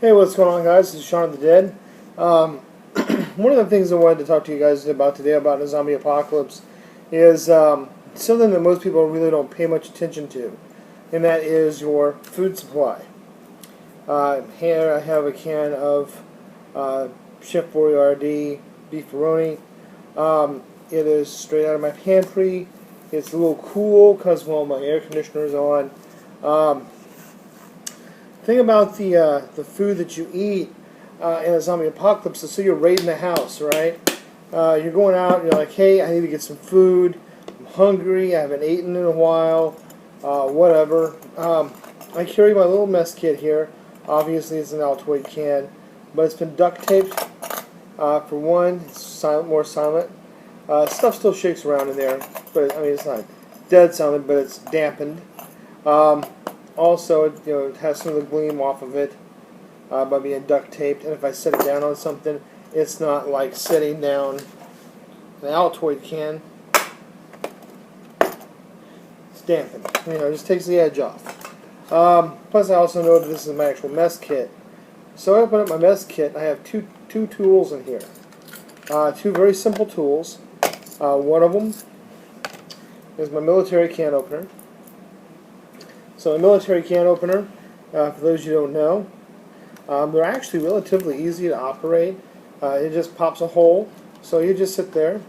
Hey, what's going on, guys? This is Shaun of the Dead. Um, One of the things I wanted to talk to you guys about today about a zombie apocalypse is something that most people really don't pay much attention to, and that is your food supply. Here I have a can of Chef Boyardee beefaroni. It is straight out of my pantry. It's a little cool because, well, my air conditioner is on. Um, thing about the food that you eat in a zombie apocalypse is, so you're raiding the house, right? You're going out, you're like, hey, I need to get some food. I'm hungry. I haven't eaten in a while. Whatever. I carry my little mess kit here. Obviously, it's an Altoid can, but it's been duct taped. For one, it's silent, more silent. Stuff still shakes around in there, but I mean, it's not dead silent, but it's dampened. Also, it has some of the gleam off of it by being duct taped, and if I set it down on something, it's not like setting down an Altoid can. It's dampened. It just takes the edge off. Plus, I also know that this is my actual mess kit. So I open up my mess kit, and I have two tools in here. Two very simple tools. One of them is my military can opener. So a military can opener, for those you don't know, they're actually relatively easy to operate. It just pops a hole, so you just sit there,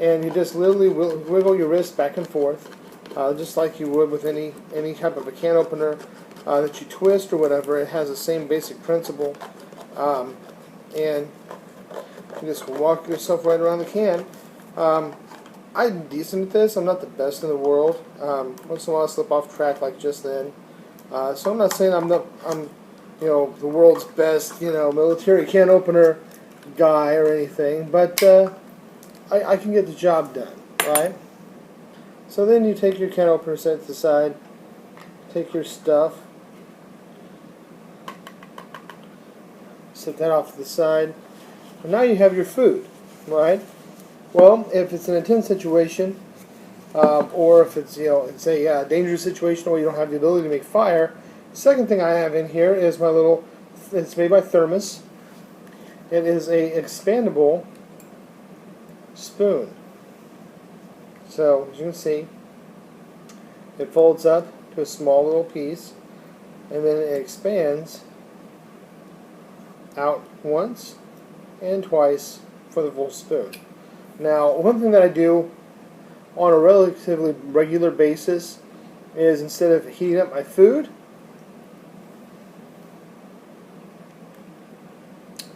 and you just literally wiggle your wrist back and forth, just like you would with any type of a can opener that you twist or whatever. It has the same basic principle, and you just walk yourself right around the can. I'm decent at this. I'm not the best in the world. Once in a while I slip off track like just then. So I'm not saying I'm the world's best, military can opener guy or anything, but I can get the job done, right? So then you take your can opener, set it to the side, take your stuff, set that off to the side, and now you have your food, right? Well, if it's an intense situation, or if it's it's a dangerous situation where you don't have the ability to make fire, the second thing I have in here is my little. It's made by Thermos. It is a expandable spoon. So as you can see, it folds up to a small little piece, and then it expands out once and twice for the full spoon. Now, one thing that I do on a relatively regular basis is, instead of heating up my food,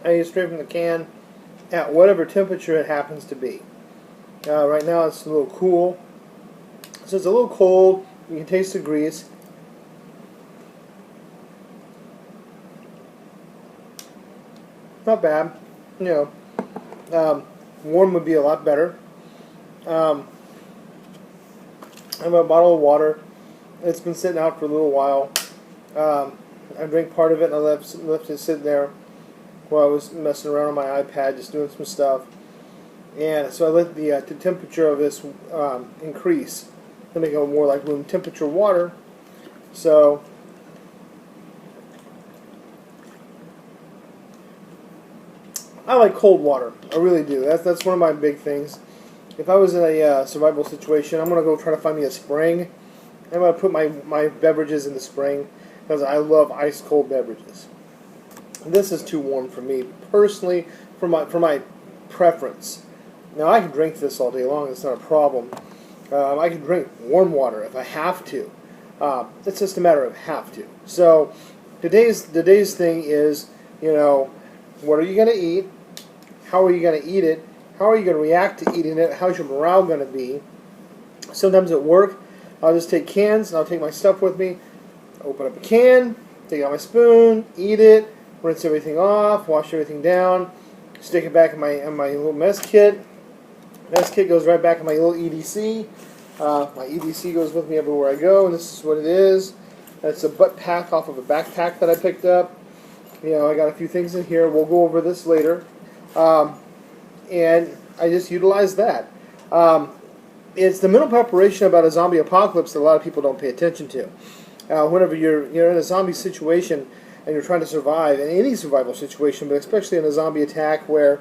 I use straight from the can at whatever temperature it happens to be. Right now it's a little cool, so it's a little cold. You can taste the grease. Not bad, warm would be a lot better. I have a bottle of water. It's been sitting out for a little while. I drank part of it and I left it sitting there while I was messing around on my iPad, just doing some stuff. And so I let the temperature of this increase to make it more like room temperature water. So I like cold water. I really do. That's one of my big things. If I was in a survival situation, I'm going to go try to find me a spring. I'm going to put my beverages in the spring because I love ice cold beverages. This is too warm for me personally, for my preference. Now I can drink this all day long. It's not a problem. I can drink warm water if I have to. It's just a matter of have to. So today's thing is, what are you going to eat? How are you going to eat it? How are you going to react to eating it? How's your morale going to be? Sometimes at work, I'll just take cans and I'll take my stuff with me, open up a can, take out my spoon, eat it, rinse everything off, wash everything down, stick it back in my little mess kit. Mess kit goes right back in my little EDC. My EDC goes with me everywhere I go, and this is what it is. That's a butt pack off of a backpack that I picked up. I got a few things in here. We'll go over this later. And I just utilize that. It's the mental preparation about a zombie apocalypse that a lot of people don't pay attention to. Whenever you're in a zombie situation, and you're trying to survive in any survival situation, but especially in a zombie attack where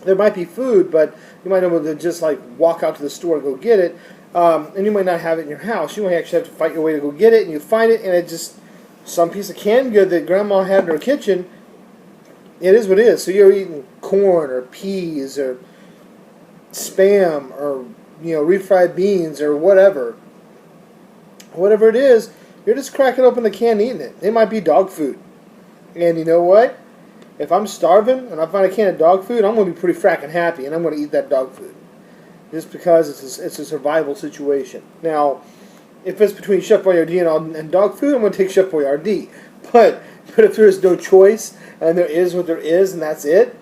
there might be food, but you might be able to just like walk out to the store and go get it, and you might not have it in your house. You might actually have to fight your way to go get it, and you find it, and it just some piece of canned good that Grandma had in her kitchen. It is what it is. So you're eating corn or peas or spam or refried beans or whatever it is. You're just cracking open the can and eating it. It might be dog food, and you know what? If I'm starving and I find a can of dog food, I'm going to be pretty fracking happy, and I'm going to eat that dog food just because it's a survival situation. Now, if it's between Chef Boyardee and dog food, I'm going to take Chef Boyardee. But if there's no choice and there is what there is and that's it,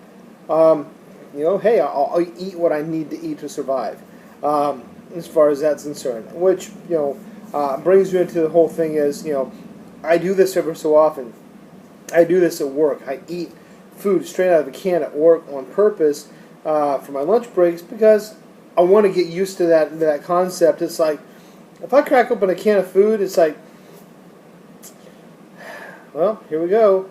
hey, I'll eat what I need to eat to survive. As far as that's concerned, which brings you into the whole thing is I do this every so often. I do this at work. I eat food straight out of a can at work on purpose for my lunch breaks because I want to get used to that concept. It's like if I crack open a can of food, it's like, well, here we go.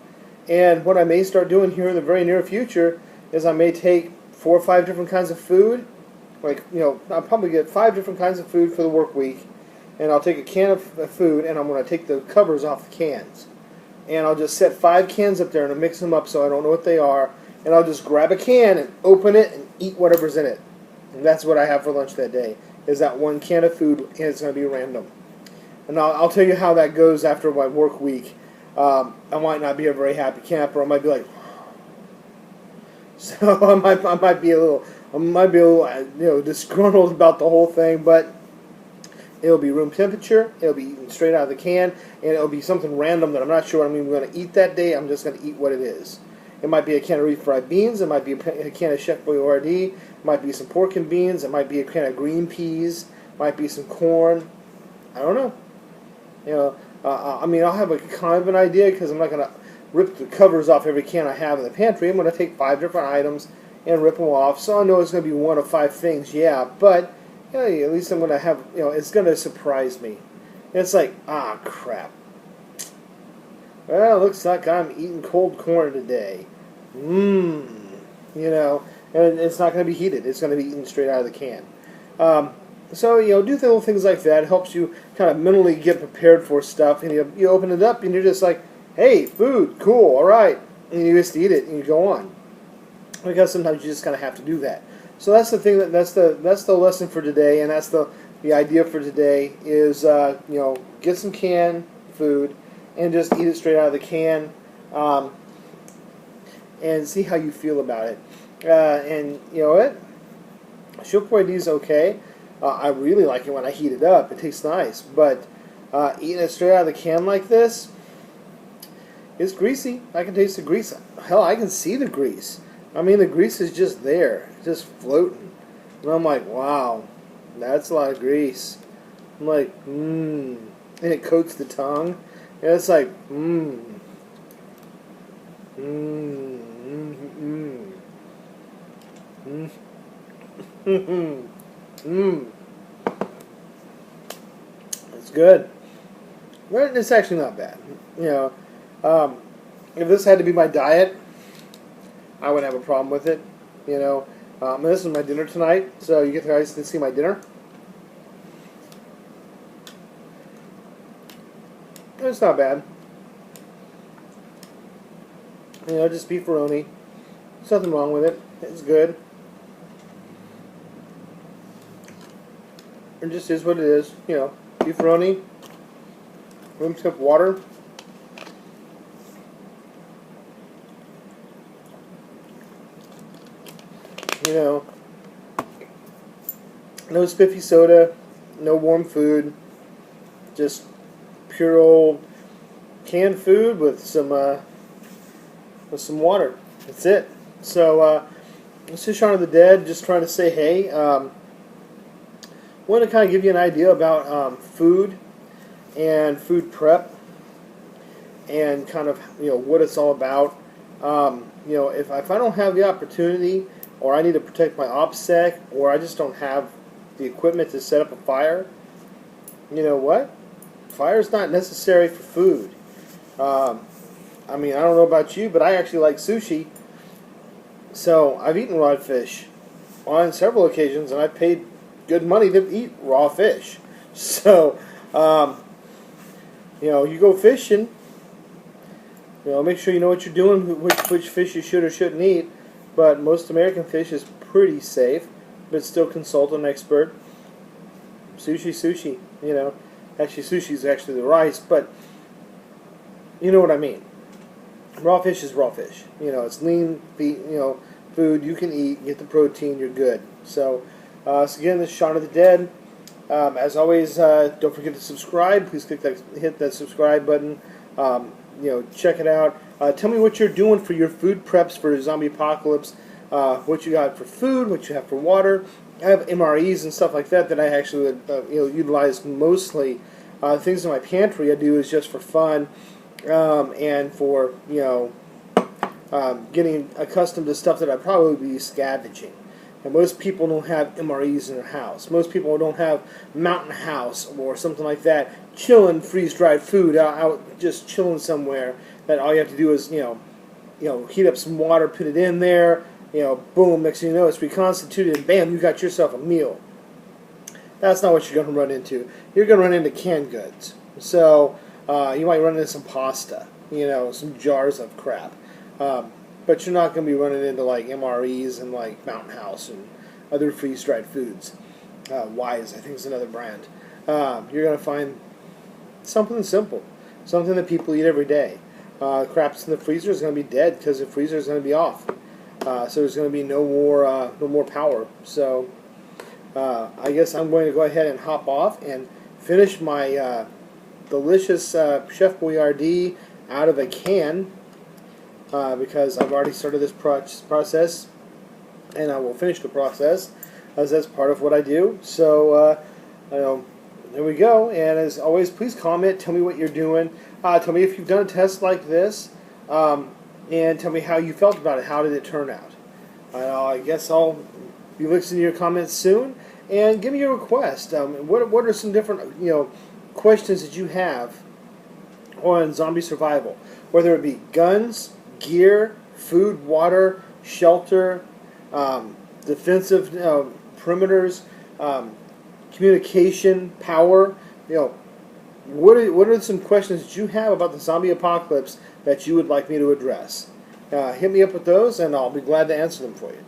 And what I may start doing here in the very near future is I may take 4 or 5 different kinds of food. I'll probably get 5 different kinds of food for the work week, and I'll take a can of food, and I'm going to take the covers off the cans. And I'll just set 5 cans up there and I'll mix them up so I don't know what they are. And I'll just grab a can and open it and eat whatever's in it. And that's what I have for lunch that day, is that 1 can of food, and it's going to be random. And I'll tell you how that goes after my work week. I might not be a very happy camper. I might be like, so I might be a little disgruntled about the whole thing, but it'll be room temperature, it'll be eaten straight out of the can, and it'll be something random that I'm not sure I'm even going to eat that day. I'm just going to eat what it is. It might be a can of refried beans, it might be a can of Chef Boyardee, it might be some pork and beans, it might be a can of green peas, it might be some corn. I don't know. I'll have a kind of an idea because I'm not going to rip the covers off every can I have in the pantry. I'm going to take 5 different items and rip them off. So I know it's going to be 1 of 5 things, yeah, but at least I'm going to have, it's going to surprise me. And it's like, crap. Well, looks like I'm eating cold corn today. And it's not going to be heated. It's going to be eaten straight out of the can. So, do the little things like that. It helps you kind of mentally get prepared for stuff. And you open it up and you're just like, hey, food, cool, all right. And you just eat it and you go on. Because sometimes you just kind of have to do that. So that's the thing, that's the lesson for today, and that's the idea for today is, get some canned food and just eat it straight out of the can and see how you feel about it. And you know what? Chef Boyardee is okay. I really like it when I heat it up. It tastes nice. But eating it straight out of the can like this, it's greasy. I can taste the grease. Hell, I can see the grease. I mean, the grease is just there, just floating. And I'm like, wow, that's a lot of grease. I'm like, and it coats the tongue. And it's like, It's good. Well, it's actually not bad. If this had to be my diet, I wouldn't have a problem with it. This is my dinner tonight, so you get to guys to see my dinner. It's not bad. Just beefaroni. There's nothing wrong with it. It's good. It just is what it is. Beefaroni, room temp water. No spiffy soda, no warm food, just pure old canned food with some water. That's it. So this is Shaun of the Dead, just trying to say hey. Want to kind of give you an idea about food and food prep and kind of what it's all about. If I don't have the opportunity, or I need to protect my OPSEC, or I just don't have the equipment to set up a fire, you know what? Fire's not necessary for food. I mean, I don't know about you, but I actually like sushi. So I've eaten raw fish on several occasions, and I've paid good money to eat raw fish. So, you go fishing. Make sure you know what you're doing, which fish you should or shouldn't eat. But most American fish is pretty safe, but still consult an expert. Sushi. Actually, sushi is actually the rice, but you know what I mean. Raw fish is raw fish. It's lean, food you can eat, get the protein, you're good. So again, this is Shaun of the Dead. As always, don't forget to subscribe. Please hit that subscribe button. Check it out. Tell me what you're doing for your food preps for zombie apocalypse. What you got for food, what you have for water. I have MREs and stuff like that I actually utilize mostly. Things in my pantry I do is just for fun, and for getting accustomed to stuff that I'd probably be scavenging. And most people don't have MREs in their house. Most people don't have Mountain House or something like that. Chilling freeze-dried food out just chilling somewhere. That all you have to do is heat up some water, put it in there. Boom. Next thing you know, it's reconstituted, and bam, you got yourself a meal. That's not what you're going to run into. You're going to run into canned goods. So you might run into some pasta. Some jars of crap. But you're not going to be running into like MREs and like Mountain House and other freeze-dried foods. Wise, I think, is another brand. You're going to find something simple, something that people eat every day. Crap's in the freezer is going to be dead because the freezer is going to be off. So there's going to be no more power. So I guess I'm going to go ahead and hop off and finish my delicious Chef Boyardee out of a can. Because I've already started this process, and I will finish the process, as that's part of what I do. So, there we go. And as always, please comment. Tell me what you're doing. Tell me if you've done a test like this, and tell me how you felt about it. How did it turn out? I guess I'll be listening to your comments soon. And give me your request. What are some different questions that you have on zombie survival? Whether it be guns, gear, food, water, shelter, defensive perimeters, communication, power. What are some questions that you have about the zombie apocalypse that you would like me to address? Hit me up with those, and I'll be glad to answer them for you.